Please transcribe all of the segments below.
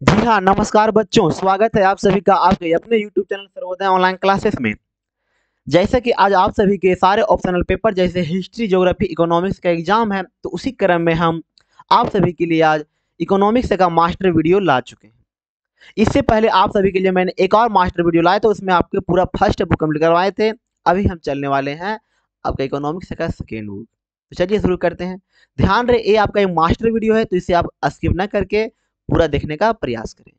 जी हाँ, नमस्कार बच्चों, स्वागत है आप सभी का आपके अपने YouTube channel Sarvodaya online classes में। जैसे कि आज आप सभी के सारे ऑप्शनल पेपर जैसे हिस्ट्री, ज्योग्राफी, इकोनॉमिक्स का एग्जाम है, तो उसी क्रम में हम आप सभी के लिए आज इकोनॉमिक्स का मास्टर वीडियो ला चुके हैं। इससे पहले आप सभी के लिए मैंने एक और मास्टर वीडियो लाया, तो उसमें आपके पूरा फर्स्ट बुक कंप्लीट करवाए थे। अभी हम चलने वाले हैं आपका इकोनॉमिक्स का सेकेंड बुक। तो चलिए शुरू करते हैं। ध्यान रहे, ये आपका एक मास्टर वीडियो है, तो इसे आप स्किप न करके पूरा देखने का प्रयास करें।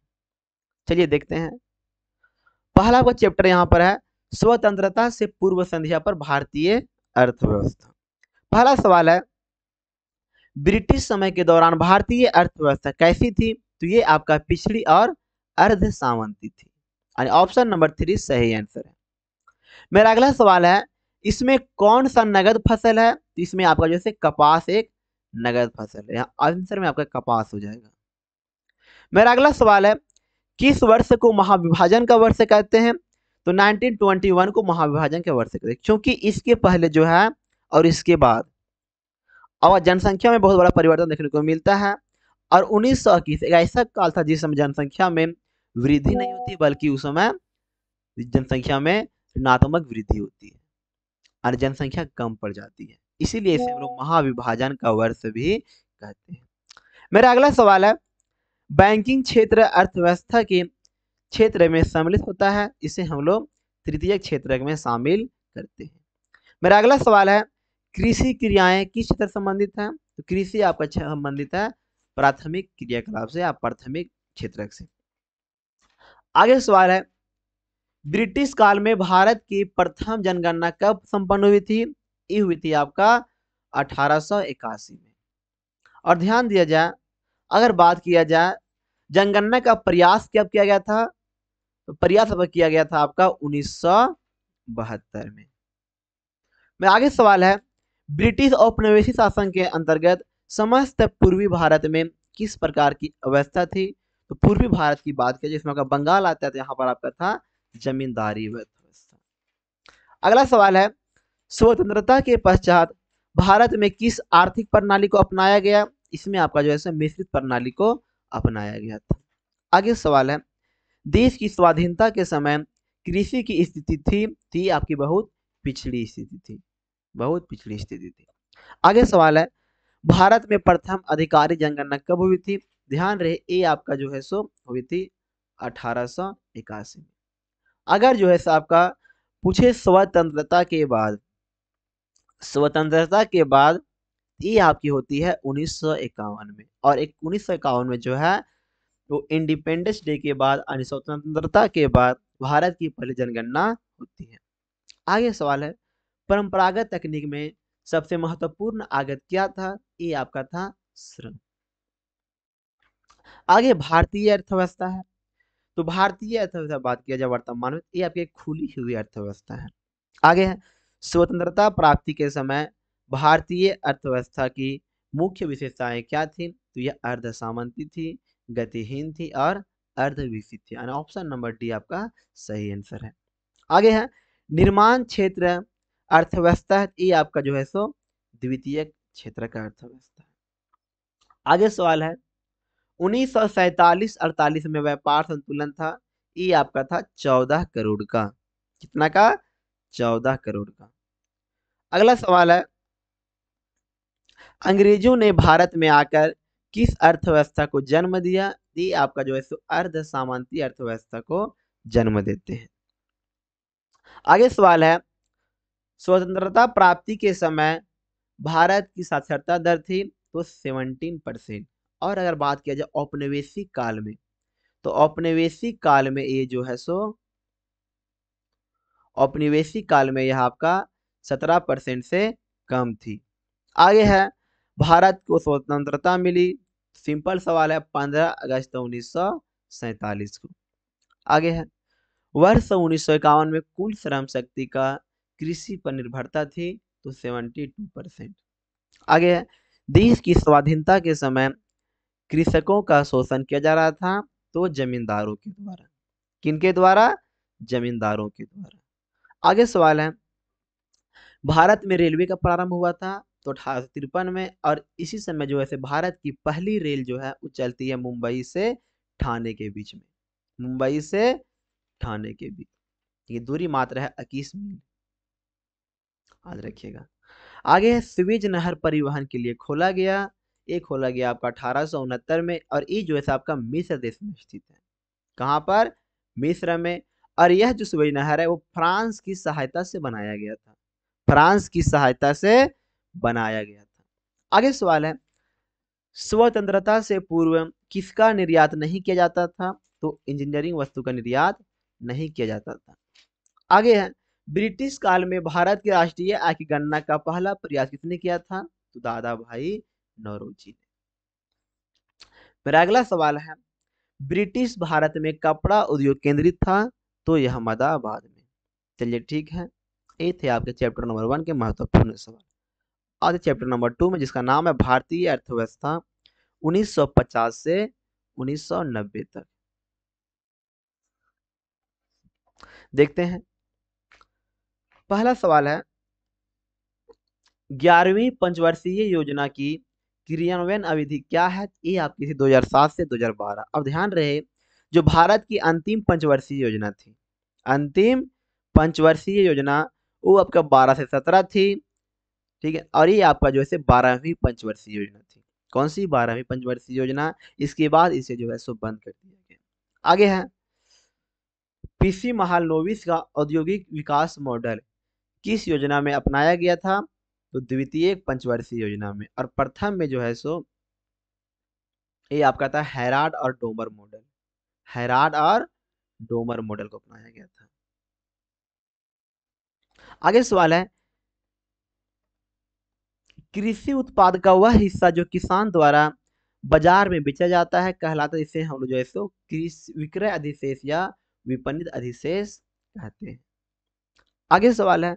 चलिए देखते हैं। पहला आपका चैप्टर यहाँ पर है, स्वतंत्रता से पूर्व संध्या पर भारतीय अर्थव्यवस्था। पहला सवाल है, ब्रिटिश समय के दौरान भारतीय अर्थव्यवस्था कैसी थी? तो ये आपका पिछड़ी और अर्ध सामंती थी, यानी ऑप्शन नंबर 3 सही आंसर है। मेरा अगला सवाल है, इसमें कौन सा नगद फसल है? तो इसमें आपका जैसे कपास एक नगद फसल है, यहाँ आंसर में आपका कपास हो जाएगा। मेरा अगला सवाल है, किस वर्ष को महाविभाजन का वर्ष कहते हैं? तो 1921 को महाविभाजन के वर्ष कहते हैं, क्योंकि इसके पहले जो है और इसके बाद और जनसंख्या में बहुत बड़ा परिवर्तन देखने को मिलता है। और 1921 एक ऐसा काल था जिस समय जनसंख्या में वृद्धि नहीं होती, बल्कि उस समय जनसंख्या में ऋणात्मक वृद्धि होती है और जनसंख्या कम पड़ जाती है। इसीलिए इसे हम लोग महाविभाजन का वर्ष भी कहते हैं। मेरा अगला सवाल है, बैंकिंग क्षेत्र अर्थव्यवस्था के क्षेत्र में सम्मिलित होता है, इसे हम लोग तृतीय क्षेत्र में शामिल करते हैं। मेरा अगला सवाल है, कृषि क्रियाएं किस क्षेत्र से संबंधित है? तो कृषि आपका संबंधित है प्राथमिक क्रियाकलाप से या प्राथमिक क्षेत्र से। आगे सवाल है, ब्रिटिश काल में भारत की प्रथम जनगणना कब संपन्न हुई थी? ये हुई थी आपका 1881 में। और ध्यान दिया जाए, अगर बात किया जाए जनगणना का प्रयास कब किया गया था? तो प्रयास अब किया गया था आपका 1972 में। में आगे सवाल है, ब्रिटिश औपनिवेशिक शासन के अंतर्गत समस्त पूर्वी भारत में किस प्रकार की अवस्था थी? तो पूर्वी भारत की बात की जिसमें आपका बंगाल आता है, तो यहाँ पर आपका था जमींदारी व्यवस्था। अगला सवाल है, स्वतंत्रता के पश्चात भारत में किस आर्थिक प्रणाली को अपनाया गया? इसमें आपका जो है मिश्रित प्रणाली को अपनाया गया था। आगे सवाल है, देश की स्वाधीनता के समय कृषि की स्थिति थी आपकी बहुत पिछड़ी स्थिति थी, बहुत पिछड़ी स्थिति थी। आगे सवाल है, भारत में प्रथम आधिकारिक जनगणना कब हुई थी? ध्यान रहे, ये आपका जो है सो हुई थी 1881 में। अगर जो है सो आपका पूछे स्वतंत्रता के बाद ये आपकी होती है 1951 में। और एक 1951 में जो है वो इंडिपेंडेंस डे के बाद यानी स्वतंत्रता के बाद भारत की पहली जनगणना होती है। आगे सवाल है, परंपरागत तकनीक में सबसे महत्वपूर्ण आगत क्या था? ये आपका था श्रम। आगे भारतीय अर्थव्यवस्था है, तो भारतीय अर्थव्यवस्था बात किया जाए वर्तमान में, ये आपकी खुली हुई अर्थव्यवस्था है। आगे है, स्वतंत्रता प्राप्ति के समय भारतीय अर्थव्यवस्था की मुख्य विशेषताएं क्या थी? तो यह अर्ध सामंती थी, गतिहीन थी और अर्ध विकसित थी, यानी ऑप्शन नंबर डी आपका सही आंसर है। आगे है, निर्माण क्षेत्र अर्थव्यवस्था है, ये आपका जो है सो द्वितीय क्षेत्र का अर्थव्यवस्था है। आगे सवाल है, 1947-48 में व्यापार संतुलन था, ये आपका था 14 करोड़ का। कितना का? 14 करोड़ का। अगला सवाल है, अंग्रेजों ने भारत में आकर किस अर्थव्यवस्था को जन्म दिया? ये आपका जो है सो अर्ध सामंती अर्थव्यवस्था को जन्म देते हैं। आगे सवाल है, स्वतंत्रता प्राप्ति के समय भारत की साक्षरता दर थी तो 17%। और अगर बात किया जाए औपनिवेशिक काल में, तो औपनिवेशिक काल में ये जो है सो औपनिवेशिक काल में यह आपका 17% से कम थी। आगे है, भारत को स्वतंत्रता मिली, सिंपल सवाल है 15 अगस्त 1947 को। आगे है, वर्ष 1951 में कुल श्रम शक्ति का कृषि पर निर्भरता थी तो 72%। आगे है, देश की स्वाधीनता के समय कृषकों का शोषण किया जा रहा था तो जमींदारों के द्वारा। किनके द्वारा? जमींदारों के द्वारा। आगे सवाल है, भारत में रेलवे का प्रारंभ हुआ था तो 1853 में। और इसी समय जो है भारत की पहली रेल जो है वो चलती है मुंबई से ठाणे के बीच में, मुंबई से ठाणे के बीच ये दूरी मात्र है 21 मील, याद रखिएगा। आगे है स्वेज नहर परिवहन के लिए खोला गया, ये खोला गया आपका 1869 में, और ये जो है आपका मिस्र देश में स्थित है। कहाँ पर? मिस्र में। और यह जो स्वेज नहर है वो फ्रांस की सहायता से बनाया गया था, फ्रांस की सहायता से बनाया गया था। आगे सवाल है, स्वतंत्रता से पूर्व किसका निर्यात नहीं किया जाता था? तो इंजीनियरिंग वस्तु का निर्यात नहीं किया जाता था। आगे है, ब्रिटिश काल में भारत के राष्ट्रीय आय की गणना का पहला प्रयास किसने किया था? तो दादा भाई नौरोजी ने। मेरा अगला सवाल है, ब्रिटिश भारत में कपड़ा उद्योग केंद्रित था? तो यह अहमदाबाद में। चलिए ठीक है, ये थे आपके चैप्टर नंबर 1 के महत्वपूर्ण सवाल। आज चैप्टर नंबर 2 में, जिसका नाम है भारतीय अर्थव्यवस्था 1950 से 1990 तक, देखते हैं। पहला सवाल है, 11वीं पंचवर्षीय योजना की क्रियान्वयन अवधि क्या है? ये आपकी थी 2007 से 2012। अब ध्यान रहे, जो भारत की अंतिम पंचवर्षीय योजना थी, अंतिम पंचवर्षीय योजना, वो आपका 12 से 17 थी, ठीक है। और ये आपका जो है 12वीं पंचवर्षीय योजना थी। कौन सी? 12वीं पंचवर्षीय योजना। इसके बाद इसे जो है सो बंद कर दिया गया। आगे है, पीसी महालनोबिस का औद्योगिक विकास मॉडल किस योजना में अपनाया गया था? तो द्वितीय पंचवर्षीय योजना में। और प्रथम में जो है सो ये आपका था हैराड और डोमर मॉडल, हैराड और डोमर मॉडल को अपनाया गया था। आगे सवाल है, कृषि उत्पाद का वह हिस्सा जो किसान द्वारा बाजार में बेचा जाता है कहलाता है, इसे हम लोग जो है सो कृषि विक्रय अधिशेष या विपणित अधिशेष कहते हैं। आगे सवाल है,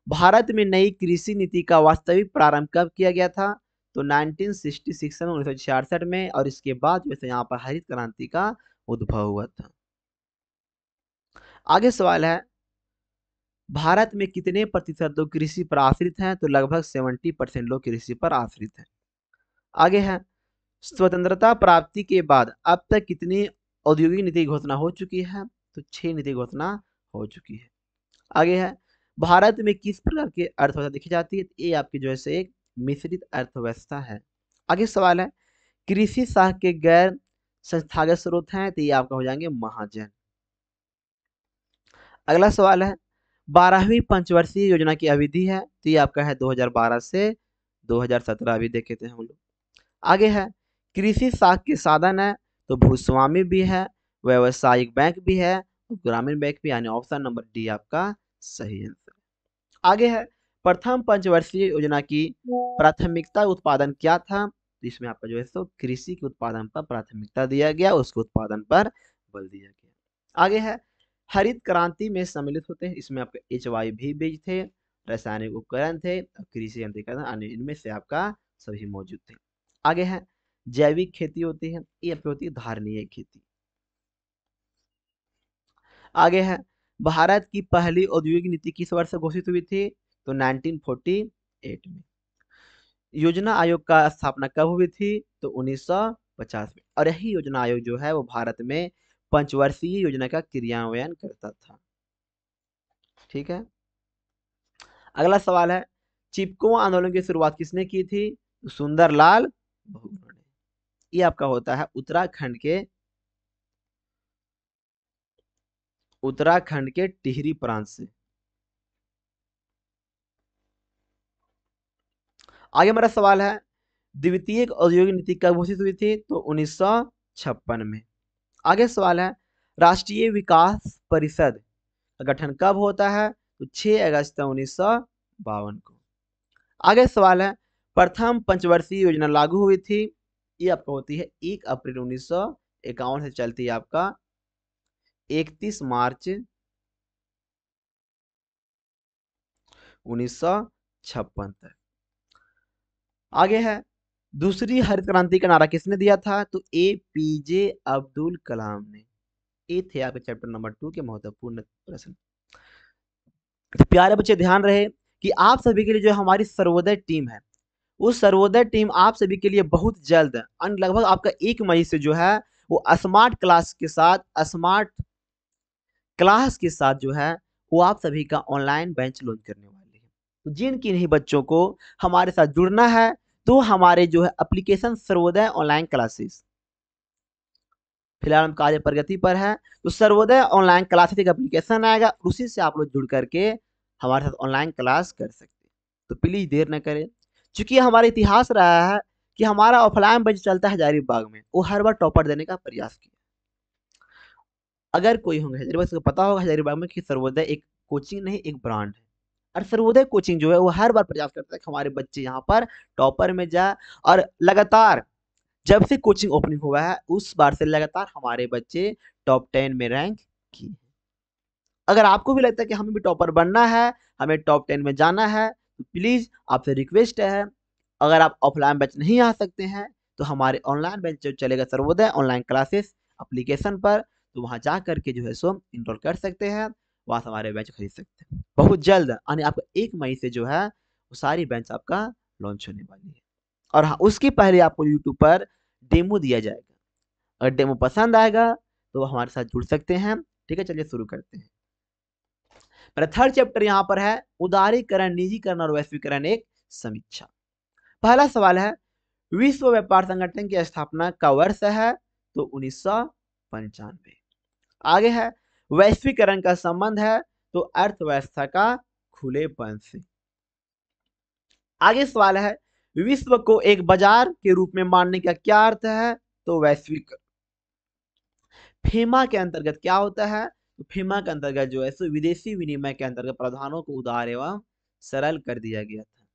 भारत में नई कृषि नीति का वास्तविक प्रारंभ कब किया गया था? तो 1966 में, 1966 में, और इसके बाद वैसे यहाँ पर हरित क्रांति का उद्भव हुआ था। आगे सवाल है, भारत में कितने प्रतिशत लोग कृषि पर आश्रित हैं? तो लगभग 70% लोग कृषि पर आश्रित हैं। आगे है, स्वतंत्रता प्राप्ति के बाद अब तक कितनी औद्योगिक नीति घोषणा हो चुकी है? तो 6 नीति घोषणा हो चुकी है। आगे है, भारत में किस प्रकार की अर्थव्यवस्था देखी जाती है? ये आपकी जो है से एक मिश्रित अर्थव्यवस्था है। आगे सवाल है, कृषि साख के गैर संस्थागत स्रोत हैं? तो ये आपका हो जाएंगे महाजन। अगला सवाल है, 12वीं पंचवर्षीय योजना की अवधि है? तो ये आपका है 2012 से 2017, अभी देखे थे हम लोग। आगे है, कृषि साख के साधन है? तो भूस्वामी भी है, व्यावसायिक बैंक भी है, ग्रामीण बैंक भी, यानी ऑप्शन नंबर डी आपका सही आंसर। आगे है, प्रथम पंचवर्षीय योजना की प्राथमिकता उत्पादन क्या था? तो इसमें आपका जो है सो कृषि के उत्पादन पर प्राथमिकता दिया गया, उसके उत्पादन पर बल दिया गया। आगे है, हरित क्रांति में सम्मिलित होते हैं, इसमें आपके HYV बीज थे, रासायनिक उपकरण थे, कृषि यंत्रीकरण, अन्य इनमें से आपका सभी मौजूद थे। आगे है, जैविक खेती होती है, ये आपकी होती है धारणीय खेती। आगे है, भारत की पहली औद्योगिक नीति किस वर्ष घोषित हुई थी? तो 1948 में। योजना आयोग का स्थापना कब हुई थी? तो 1950 में। और यही योजना आयोग जो है वो भारत में पंचवर्षीय योजना का क्रियान्वयन करता था। ठीक है, अगला सवाल है, चिपको आंदोलन की शुरुआत किसने की थी? तो सुंदरलाल बहुगुणा ने। ये आपका होता है उत्तराखंड के टिहरी प्रांत से। आगे मेरा सवाल है, द्वितीय औद्योगिक नीति कब घोषित हुई थी? तो 1956 में। आगे सवाल है, राष्ट्रीय विकास परिषद का गठन कब होता है? तो 6 अगस्त 1952 को। आगे सवाल है, प्रथम पंचवर्षीय योजना लागू हुई थी? ये आपका होती है 1 अप्रैल 1951 से चलती है आपका 31 मार्च 1956 तक। आगे है, दूसरी हरित क्रांति का नारा किसने दिया था? तो APJ अब्दुल कलाम ने। ये थे आपके चैप्टर नंबर 2 के महत्वपूर्ण प्रश्न। तो प्यारे बच्चे ध्यान रहे कि आप सभी के लिए जो हमारी सर्वोदय टीम है, उस सर्वोदय टीम आप सभी के लिए बहुत जल्द लगभग आपका 1 मई से जो है वो स्मार्ट क्लास के साथ जो है वो आप सभी का ऑनलाइन बैच लॉन्च करने वाले हैं। तो जिन किन्हीं बच्चों को हमारे साथ जुड़ना है तो हमारे जो है एप्लीकेशन सर्वोदय ऑनलाइन क्लासेस फिलहाल हम कार्य प्रगति पर है, तो सर्वोदय ऑनलाइन क्लासेस एक एप्लीकेशन आएगा, उसी से आप लोग जुड़ करके हमारे साथ ऑनलाइन क्लास कर सकते हैं। तो प्लीज देर न करें, चूंकि हमारा इतिहास रहा है कि हमारा ऑफलाइन बैच चलता है हजारीबाग में, वो हर बार टॉपर देने का प्रयास किया। अगर कोई होंगे हजारीबाग से पता होगा हजारीबाग में कि सर्वोदय एक कोचिंग नहीं एक ब्रांड है, और सर्वोदय कोचिंग जो है वो हर बार प्रयास करता है कि हमारे बच्चे यहाँ पर टॉपर में जाए, और लगातार जब से कोचिंग ओपनिंग हुआ है उस बार से लगातार हमारे बच्चे टॉप 10 में रैंक किए। अगर आपको भी लगता है कि हमें भी टॉपर बनना है, हमें टॉप 10 में जाना है, तो प्लीज आपसे रिक्वेस्ट है, अगर आप ऑफलाइन बैच नहीं आ सकते हैं तो हमारे ऑनलाइन बैच जो चलेगा सर्वोदय ऑनलाइन क्लासेस एप्लीकेशन पर, तो वहां जा करके जो है सो इनरोल कर सकते हैं, वहां से हमारे बैच खरीद सकते हैं। बहुत जल्द यानी आपका 1 मई से जो है वो सारी बैच आपका लॉन्च होने वाली है। और हाँ, उसके पहले आपको यूट्यूब पर डेमो दिया जाएगा, अगर डेमो पसंद आएगा तो हमारे साथ जुड़ सकते हैं। ठीक है, चलिए शुरू करते हैं। मेरा थर्ड चैप्टर यहाँ पर है उदारीकरण, निजीकरण और वैश्वीकरण एक समीक्षा। पहला सवाल है विश्व व्यापार संगठन की स्थापना का वर्ष है, तो 1995। आगे है वैश्वीकरण का संबंध है, तो अर्थव्यवस्था का खुलेपन से। आगे सवाल है विश्व को एक बाजार के रूप में मानने का क्या अर्थ है, तो वैश्विक। फीमा के अंतर्गत क्या होता है, तो फीमा के अंतर्गत जो है सो विदेशी विनिमय के अंतर्गत प्रावधानों को उदार एवं सरल कर दिया गया था।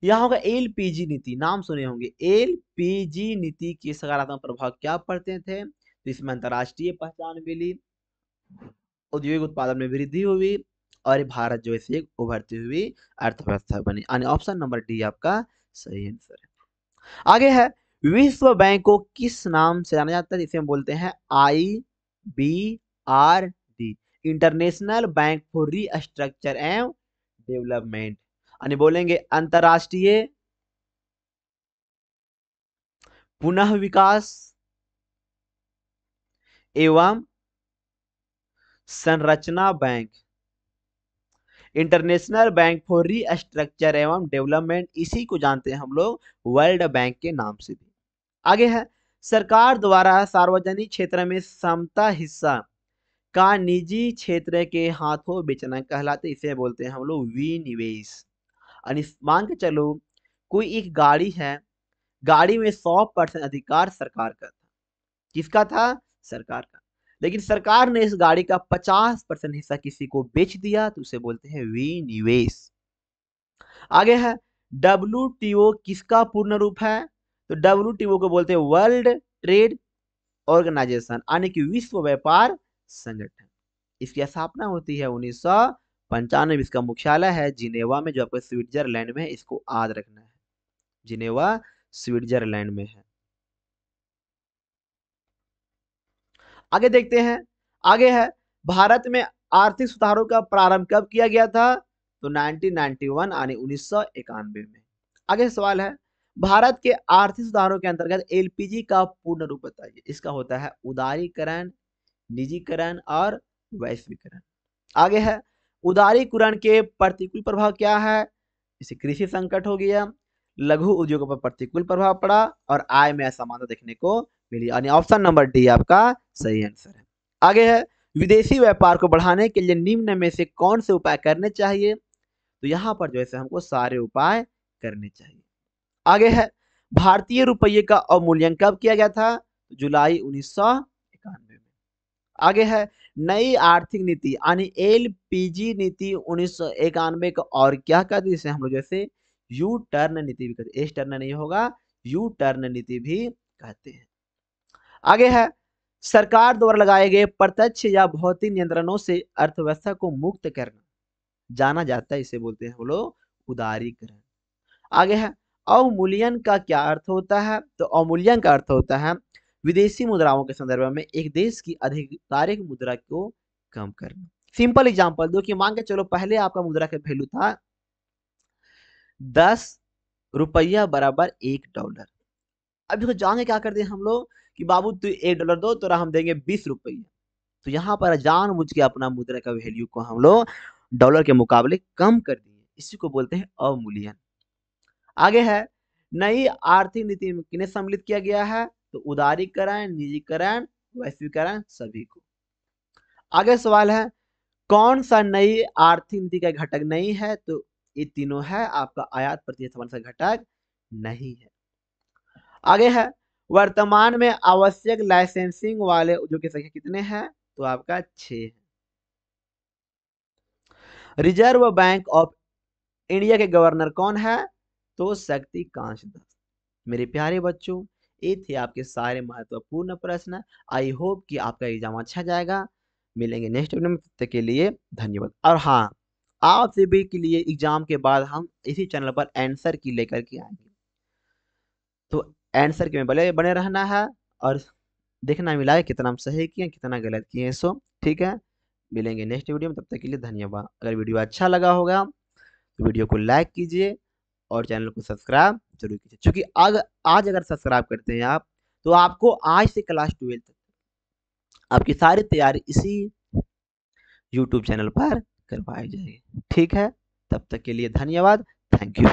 यहाँ होगा एलपीजी नीति, नाम सुने होंगे। एलपीजी नीति के सकारात्मक प्रभाव क्या पड़ते थे, तो इसमें अंतरराष्ट्रीय पहचान मिली, औद्योगिक उत्पादन में वृद्धि हुई, और भारत जो है एक उभरती हुई अर्थव्यवस्था बनी। यानी ऑप्शन नंबर डी आपका सही आंसर है। आगे है विश्व बैंक को किस नाम से जाना जाता है, जिसे हम बोलते हैं IBRD, international bank for restructure and development. यानी बोलेंगे अंतरराष्ट्रीय पुनः विकास एवं संरचना bank, international bank for restructure एवं डेवलपमेंट, इसी को जानते हैं हम लोग वर्ल्ड बैंक के नाम से भी। आगे है सरकार द्वारा सार्वजनिक क्षेत्र में समता हिस्सा का निजी क्षेत्र के हाथों बेचना कहलाते, इसे बोलते हैं हम लोग विनिवेश। मान के चलो कोई एक गाड़ी है, गाड़ी में 100% अधिकार सरकार का था। किसका था, सरकार का, लेकिन सरकार ने इस गाड़ी का 50% हिस्सा किसी को बेच दिया, तो उसे बोलते हैं विनिवेश। आगे है WTO किसका पूर्ण रूप है, तो WTO को बोलते हैं वर्ल्ड ट्रेड ऑर्गेनाइजेशन, यानी कि विश्व व्यापार संगठन। इसकी स्थापना होती है 1995। इसका मुख्यालय है जिनेवा में, जो आपको स्विट्जरलैंड में है, इसको याद रखना है, जिनेवा स्विट्जरलैंड में है। आगे देखते हैं, आगे है भारत में आर्थिक सुधारों का प्रारंभ कब किया गया था, तो 1991 यानी 1991 में। आगे सवाल है भारत के आर्थिक सुधारों के अंतर्गत एलपीजी का पूर्ण रूप बताइए। इसका होता है उदारीकरण, निजीकरण और वैश्वीकरण। आगे है उदारीकरण के प्रतिकूल प्रभाव क्या है, इसे कृषि संकट हो गया, लघु उद्योगों पर प्रतिकूल प्रभाव पड़ा, और आय में असमानता देखने को मिली। यानी ऑप्शन नंबर डी आपका सही आंसर है। आगे है विदेशी व्यापार को बढ़ाने के लिए निम्न में से कौन से उपाय करने चाहिए, तो यहाँ पर जो है हमको सारे उपाय करने चाहिए। आगे है भारतीय रुपये का अवमूल्यन कब किया गया था, जुलाई 1991 में। आगे है नई आर्थिक नीति यानी एलपीजी नीति 1991 का और क्या कहते हैं, जिसे हम लोग जैसे यू टर्न नीति भी कहते हैं, एस टर्न नहीं होगा, यू टर्न नीति भी कहते हैं। आगे है सरकार द्वारा लगाए गए प्रत्यक्ष या भौतिक नियंत्रणों से अर्थव्यवस्था को मुक्त करना जाना जाता है, इसे बोलते हैं हम लोग उदारीकरण। आगे है अवमूल्यन का क्या अर्थ होता है, तो अवमूल्यन का अर्थ होता है विदेशी मुद्राओं के संदर्भ में एक देश की आधिकारिक मुद्रा को कम करना। सिंपल एग्जांपल दो कि मान के चलो पहले आपका मुद्रा का वैल्यू था 10 रुपया बराबर $1, अब इसको जान के क्या करते हैं हम लोग कि बाबू तू $1 दो तो हम देंगे 20 रुपये। तो यहाँ पर जानबूझ के अपना मुद्रा का वैल्यू को हम लोग डॉलर के मुकाबले कम कर दिए, इसी को बोलते हैं अवमूल्यन। आगे है नई आर्थिक नीति में किन्हें सम्मिलित किया गया है, तो उदारीकरण, निजीकरण, वैश्वीकरण, सभी को। आगे सवाल है कौन सा नई आर्थिक नीति का घटक नहीं है, तो ये तीनों है आपका आयात प्रतिशत का घटक नहीं है। आगे है वर्तमान में आवश्यक लाइसेंसिंग वाले उद्योग की संख्या कितने हैं, तो आपका 6 है। रिजर्व बैंक ऑफ इंडिया के गवर्नर कौन है, तो शक्तिकांत दास। मेरे प्यारे बच्चों, ये थे आपके सारे महत्वपूर्ण प्रश्न। आई होप कि आपका एग्जाम अच्छा जाएगा। मिलेंगे नेक्स्ट वीडियो में, तब तक के लिए धन्यवाद। और हाँ, आप सभी के लिए एग्जाम के बाद हम इसी चैनल पर आंसर की लेकर के आएंगे, तो आंसर के में बने बने रहना है और देखना मिला है कितना हम सही किए कितना गलत किए। सो ठीक है, मिलेंगे नेक्स्ट वीडियो में, तब तक के लिए धन्यवाद। अगर वीडियो अच्छा लगा होगा तो वीडियो को लाइक कीजिए और चैनल को सब्सक्राइब जरूर कीजिए, क्योंकि आज अगर सब्सक्राइब करते हैं आप तो आपको आज से क्लास 12 तक आपकी सारी तैयारी इसी यूट्यूब चैनल पर करवाई जाएगी। ठीक है, तब तक के लिए धन्यवाद। Thank you.